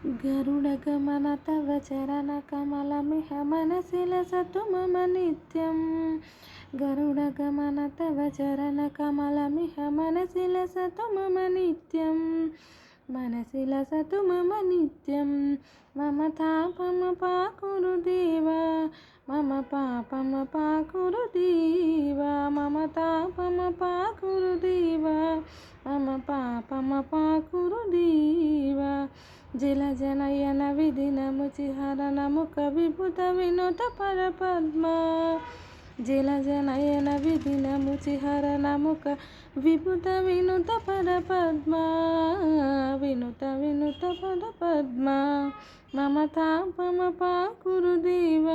गरुडगमन तव चरणकमलमिह मनसि लसतु मम नित्यं। गरुडगमन तव चरणकमलमिह मनसि लसतु मम नित्यं। मनसि लसतु मम नित्यं। मम तापम पाकुरु देव, मम पापम पाकुरु देव। मम तापम पाकुरु देव, मम पापम पाकुरु देव। जलजनयन विधिनमुचिहरणमुख विभुत विनुत परपद्मा। जलजनयन विधिनमुचिहरणमुख विभुत विनुत परपद्मा। विनुत विनुत परपद्मा। मम तापम पाकुरु देव,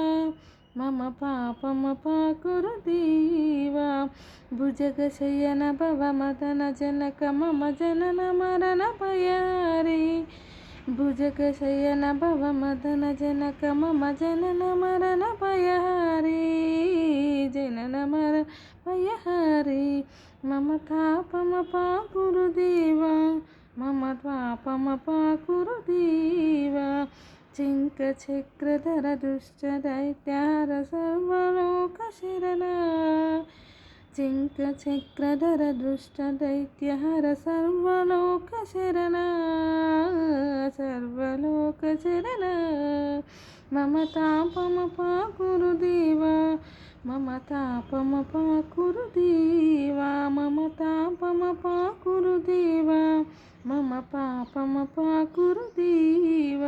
मम पापम पाकुरु देव। भुजगशयन भवमदन जनक मम जनन मरण भयहारी। भुजगशयन भवमदन जनक मम जनन मरण भयहारी। जनन मरण भयहारी। मम तापम पाकुरु देव, मम तापम पाकुरु देव। चिङ्कचक्रधर दुष्टदैत्यहर सर्वलोकशरणा। चिङ्कचक्रधर दुष्टदैत्यहर सर्वलोकशरणा। सर्वलोकशरणा। मम तापम पाकुरु देव, मम तापम पाकुरु देव। मम तापम पाकुरु देव, मम पापम पाकुरु देव।